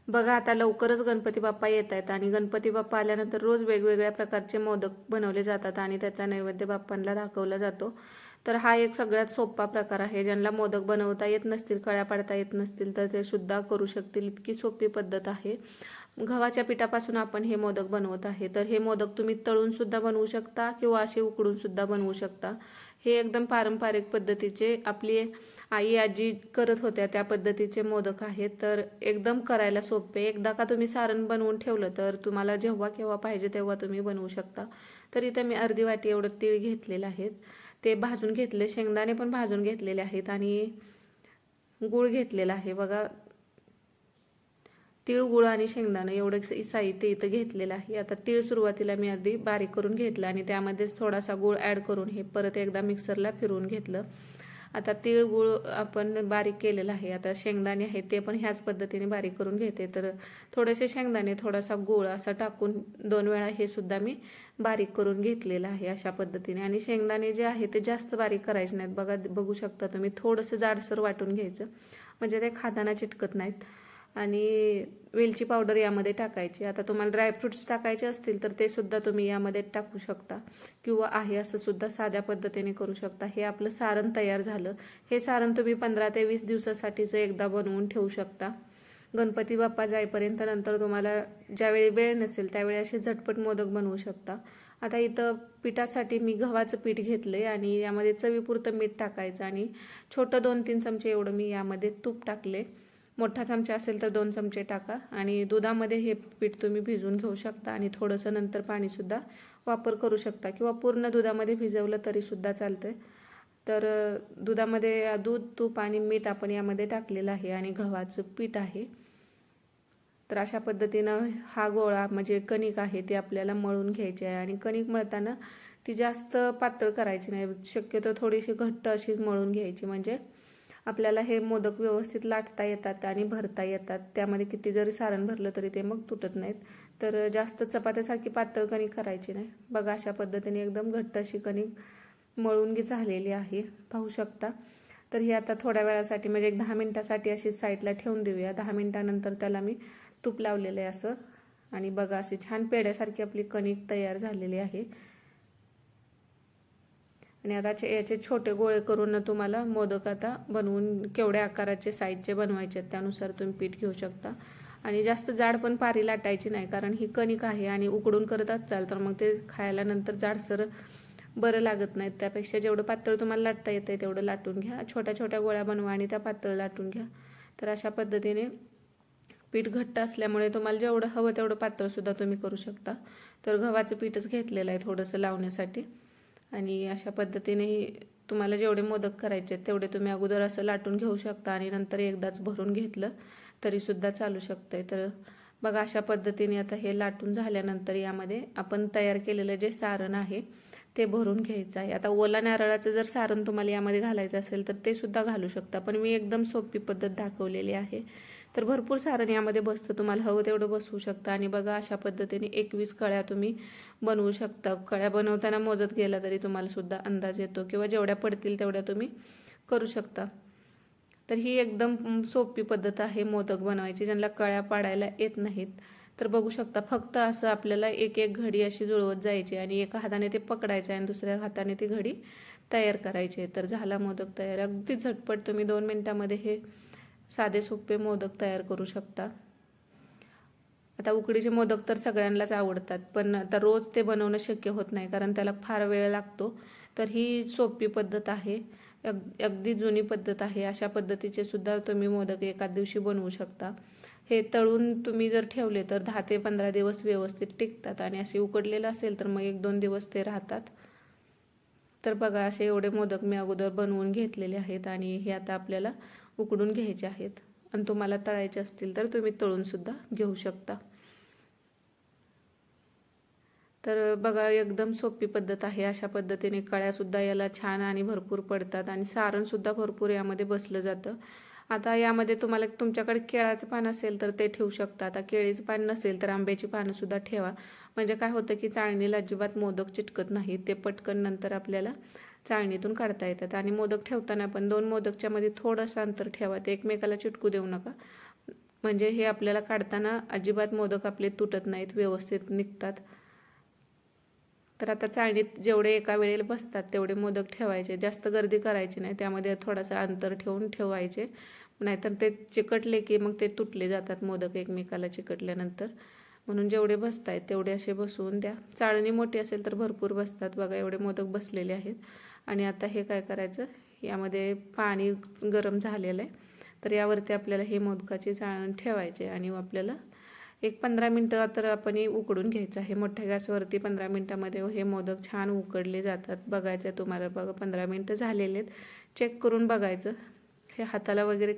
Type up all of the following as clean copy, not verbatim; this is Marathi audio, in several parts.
बघा आता लवकरच गणपती बाप्पा येत आहेत आणि गणपती बाप्पा आल्यानंतर रोज वेगवेगळ्या प्रकारचे मोदक बनवले जातात आणि त्याचा नैवेद्य बाप्पांना दाखवला जातो. तर हा एक सगळ्यात सोपा प्रकार आहे. ज्यांना मोदक बनवता येत नसतील, कळ्या पाडता येत नसतील तर ते सुद्धा करू शकतील. इतकी सोपी पद्धत आहे. गव्हाच्या पिठापासून आपण हे मोदक बनवत आहे. तर हे मोदक तुम्ही तळून सुद्धा बनवू शकता किंवा असे उकडून सुद्धा बनवू शकता. हे एकदम पारंपरिक पद्धतीचे आपली आई आजी करत होत्या त्या पद्धतीचे मोदक आहेत. तर एकदम करायला सोपे. एकदा का तुम्ही सारण बनवून ठेवलं तर तुम्हाला जेव्हा केव्हा पाहिजे तेव्हा तुम्ही बनवू शकता. तर इथे मी अर्धी वाटी एवढं तीळ घेतलेलं आहेत. ते भाजून घेतले, शेंगदाणे पण भाजून घेतलेले आहेत आणि गूळ घेतलेला आहे. बघा तीळ, गुळ आणि शेंगदाणे एवढं साहित्य इथं घेतलेलं आहे. आता तीळ सुरुवातीला मी आधी बारीक करून घेतलं आणि त्यामध्येच थोडासा गूळ ॲड करून हे परत एकदा मिक्सरला फिरवून घेतलं. आता तीळ गुळ आपण बारीक केलेलं आहे. आता शेंगदाणे आहे ते पण ह्याच पद्धतीने बारीक करून घेते. तर थोडेसे शेंगदाणे, थोडासा गूळ असं टाकून 2 वेळा हे सुद्धा मी बारीक करून घेतलेलं आहे अशा पद्धतीने. आणि शेंगदाणे जे आहे ते जास्त बारीक करायचे नाहीत. बघू शकता तुम्ही, थोडंसं जाडसर वाटून घ्यायचं म्हणजे ते खाताना चिटकत नाहीत. आणि वेलची पावडर यामध्ये टाकायची. आता तुम्हाला ड्रायफ्रुट्स टाकायचे असतील तर ते सुद्धा तुम्ही यामध्ये टाकू शकता किंवा आहे असं सुद्धा साध्या पद्धतीने करू शकता. हे आपलं सारण तयार झालं. हे सारण तुम्ही 15 ते 20 दिवसासाठीचं एकदा बनवून ठेवू शकता. गणपती बाप्पा जाईपर्यंत नंतर तुम्हाला ज्यावेळी वेळ नसेल त्यावेळी असे झटपट मोदक बनवू शकता. आता इथं पिठासाठी मी गव्हाचं पीठ घेतलंय आणि यामध्ये चवीपुरतं मीठ टाकायचं आणि छोटं 2-3 चमचे एवढं मी यामध्ये तूप टाकले. मोठा चमचा असेल तर 2 चमचे टाका आणि दुधामध्ये हे पीठ तुम्ही भिजवून घेऊ शकता आणि थोडंसं नंतर पाणीसुद्धा वापर करू शकता किंवा पूर्ण दुधामध्ये भिजवलं तरीसुद्धा चालतंय. तर दुधामध्ये दूध, तूप आणि मीठ आपण यामध्ये टाकलेलं आहे आणि गव्हाचं पीठ आहे. तर अशा पद्धतीनं हा गोळा म्हणजे कणिक आहे ती आपल्याला मळून घ्यायची आहे आणि कणिक मळताना ती जास्त पातळ करायची नाही, शक्यतो थोडीशी घट्ट अशीच मळून घ्यायची म्हणजे आपल्याला हे मोदक व्यवस्थित लाटता येतात आणि भरता येतात. त्यामध्ये किती जरी सारण भरलं तरी ते मग तुटत नाहीत. तर जास्त चपात्यासारखी पातळ कणिक करायची नाही. बघा अशा पद्धतीने एकदम घट्ट अशी कणिक मळून झालेली आहे, पाहू शकता. तर ही आता थोड्या वेळासाठी म्हणजे 10 मिनिटासाठी अशी साईडला ठेवून देऊया. 10 मिनिटानंतर त्याला मी तूप लावलेलं आहे असं आणि बघा अशी छान पेढ्यासारखी आपली कणिक तयार झालेली आहे. आणि आता याचे छोटे गोळे करून तुम्हाला मोदक आता बनवून केवढ्या आकाराचे साईजचे बनवायचे आहेत त्यानुसार तुम्ही पीठ घेऊ शकता. आणि जास्त जाड पण पारी लाटायची नाही कारण ही कणिक आहे आणि उकडून करत असाल तर मग ते खायला नंतर जाडसर बरं लागत नाहीत. त्यापेक्षा जेवढं पातळ तुम्हाला लाटता येतंय तेवढं लाटून घ्या. छोट्या छोट्या गोळ्या बनवा आणि त्या पातळ लाटून घ्या. तर अशा पद्धतीने पीठ घट्ट असल्यामुळे तुम्हाला जेवढं हवं तेवढं पातळसुद्धा तुम्ही करू शकता. तर गव्हाचं पीठच घेतलेलं आहे थोडंसं लावण्यासाठी आणि अशा पद्धतीने तुम्हाला जेवढे मोदक करायचे तेवढे तुम्ही अगोदर असं लाटून घेऊ शकता आणि नंतर एकदाच भरून घेतलं तरीसुद्धा चालू शकतंय. तर बघा अशा पद्धतीने आता हे लाटून झाल्यानंतर यामध्ये आपण तयार केलेलं जे सारण आहे ते भरून घ्यायचं आहे. आता ओला नारळाचं जर सारण तुम्हाला यामध्ये घालायचं असेल तर ते सुद्धा घालू शकता, पण मी एकदम सोपी पद्धत दाखवलेली आहे. तर भरपूर सारण यामध्ये बसतं, तुम्हाला हवं तेवढं बसवू शकता. आणि बघा अशा पद्धतीने 21 कळ्या तुम्ही बनवू शकता. कळ्या बनवताना मोजत गेला तरी तुम्हाला सुद्धा अंदाज येतो किंवा जेवढ्या पडतील तेवढ्या तुम्ही करू शकता. तर ही एकदम सोपी पद्धत आहे मोदक बनवायची. ज्यांना कळ्या पाडायला येत नाहीत तर बघू शकता, फक्त असं आपल्याला एक एक घडी अशी जुळवत जायची आणि एका हाताने ते पकडायचं आणि दुसऱ्या हाताने ती घडी तयार करायची. तर झाला मोदक तयार. अगदी झटपट तुम्ही 2 मिनिटामध्ये हे साधे सोपे मोदक तयार करू शकता. आता उकडीचे मोदक तर सगळ्यांनाच आवडतात, पण आता रोज ते बनवणं शक्य होत नाही कारण त्याला फार वेळ लागतो. तर ही सोपी पद्धत आहे, अगदी जुनी पद्धत आहे. अशा पद्धतीचे सुद्धा तुम्ही मोदक एका दिवशी बनवू शकता. हे तळून तुम्ही जर ठेवले तर 10 ते 15 दिवस व्यवस्थित टिकतात आणि असे उकडलेलं असेल तर मग 1-2 दिवस ते राहतात. तर बघा असे एवढे मोदक मी अगोदर बनवून घेतलेले आहेत आणि हे आता आपल्याला उकडून घ्यायचे आहेत. आणि तुम्हाला तळायचे असतील तर तुम्ही तळून सुद्धा घेऊ शकता. तर बघा एकदम सोपी पद्धत आहे. अशा पद्धतीने कळ्यासुद्धा याला छान आणि भरपूर पडतात आणि सारणसुद्धा भरपूर यामध्ये बसलं जातं. आता यामध्ये तुम्हाला तुमच्याकडे केळाचं पान असेल तर ते ठेवू शकता. आता केळीचं पान नसेल तर आंब्याची पानंसुद्धा ठेवा. म्हणजे काय होतं की चाळणीला अजिबात मोदक चिटकत नाही, ते पटकन नंतर आपल्याला चाळणीतून काढता येतात. आणि मोदक ठेवताना पण 2 मोदकच्या मध्ये थोडंसं अंतर ठेवा, ते एकमेकाला चिटकू देऊ नका. म्हणजे हे आपल्याला काढताना अजिबात मोदक आपले तुटत नाहीत, व्यवस्थित निघतात. तर आता चाळणीत जेवढे एका वेळेला बसतात तेवढे मोदक ठेवायचे, जास्त गर्दी करायची नाही, त्यामध्ये थोडासा अंतर ठेवून ठेवायचे, नाहीतर ते चिकटले की मग ते तुटले जातात मोदक एकमेकाला चिकटल्यानंतर. म्हणून जेवढे बसतायत तेवढे असे बसवून द्या. चाळणी मोठी असेल तर भरपूर बसतात. बघा एवढे मोदक बसलेले आहेत. आणि आता हे काय करायचं, यामध्ये पाणी गरम झालेलं आहे, तर यावरती आपल्याला हे मोदकाची चाळण ठेवायचे आणि आपल्याला एक 15 मिनटं तर आपण उकडून घ्यायचं आहे. मोठ्या गॅसवरती 15 मिनटामध्ये हे मोदक छान उकडले जातात. बघायचं आहे तुम्हाला. बघा 15 मिनटं झालेले आहेत. चेक करून बघायचं, हे हाताला वगैरे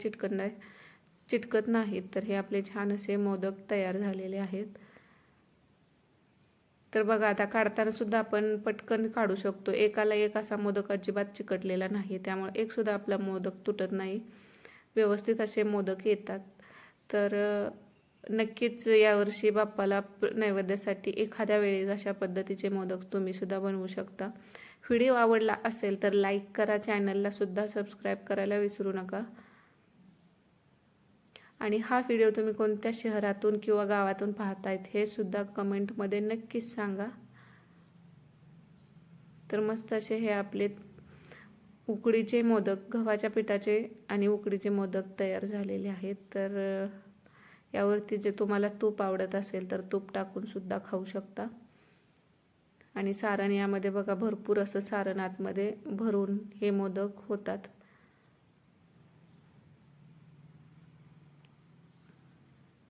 चिटकत नाहीत, तर हे आपले छान असे मोदक तयार झालेले आहेत. तर बघा आता काढताना सुद्धा आपण पटकन काढू शकतो. एकाला एक असा मोदक अजिबात चिकटलेला नाही, त्यामुळे एक सुद्धा आपला मोदक तुटत नाही, व्यवस्थित असे मोदक येतात. तर नक्कीच यावर्षी बाप्पाला नैवेद्यासाठी एखाद्या वेळेस अशा पद्धतीचे मोदक तुम्ही सुद्धा बनवू शकता. व्हिडिओ आवडला असेल तर लाईक करा, चॅनलला सुद्धा सबस्क्राईब करायला विसरू नका. आणि हा व्हिडिओ तुम्ही कोणत्या शहरातून किंवा गावातून पाहतायत हे सुद्धा कमेंटमध्ये नक्कीच सांगा. तर मस्त असे हे आपले उकडीचे मोदक, गव्हाच्या पिठाचे आणि उकडीचे मोदक तयार झालेले आहेत. तर यावरती जे तुम्हाला तूप आवडत असेल तर तूप टाकून सुद्धा खाऊ शकता. आणि सारण यामध्ये बघा भरपूर असं सारण आतमध्ये भरून हे मोदक होतात.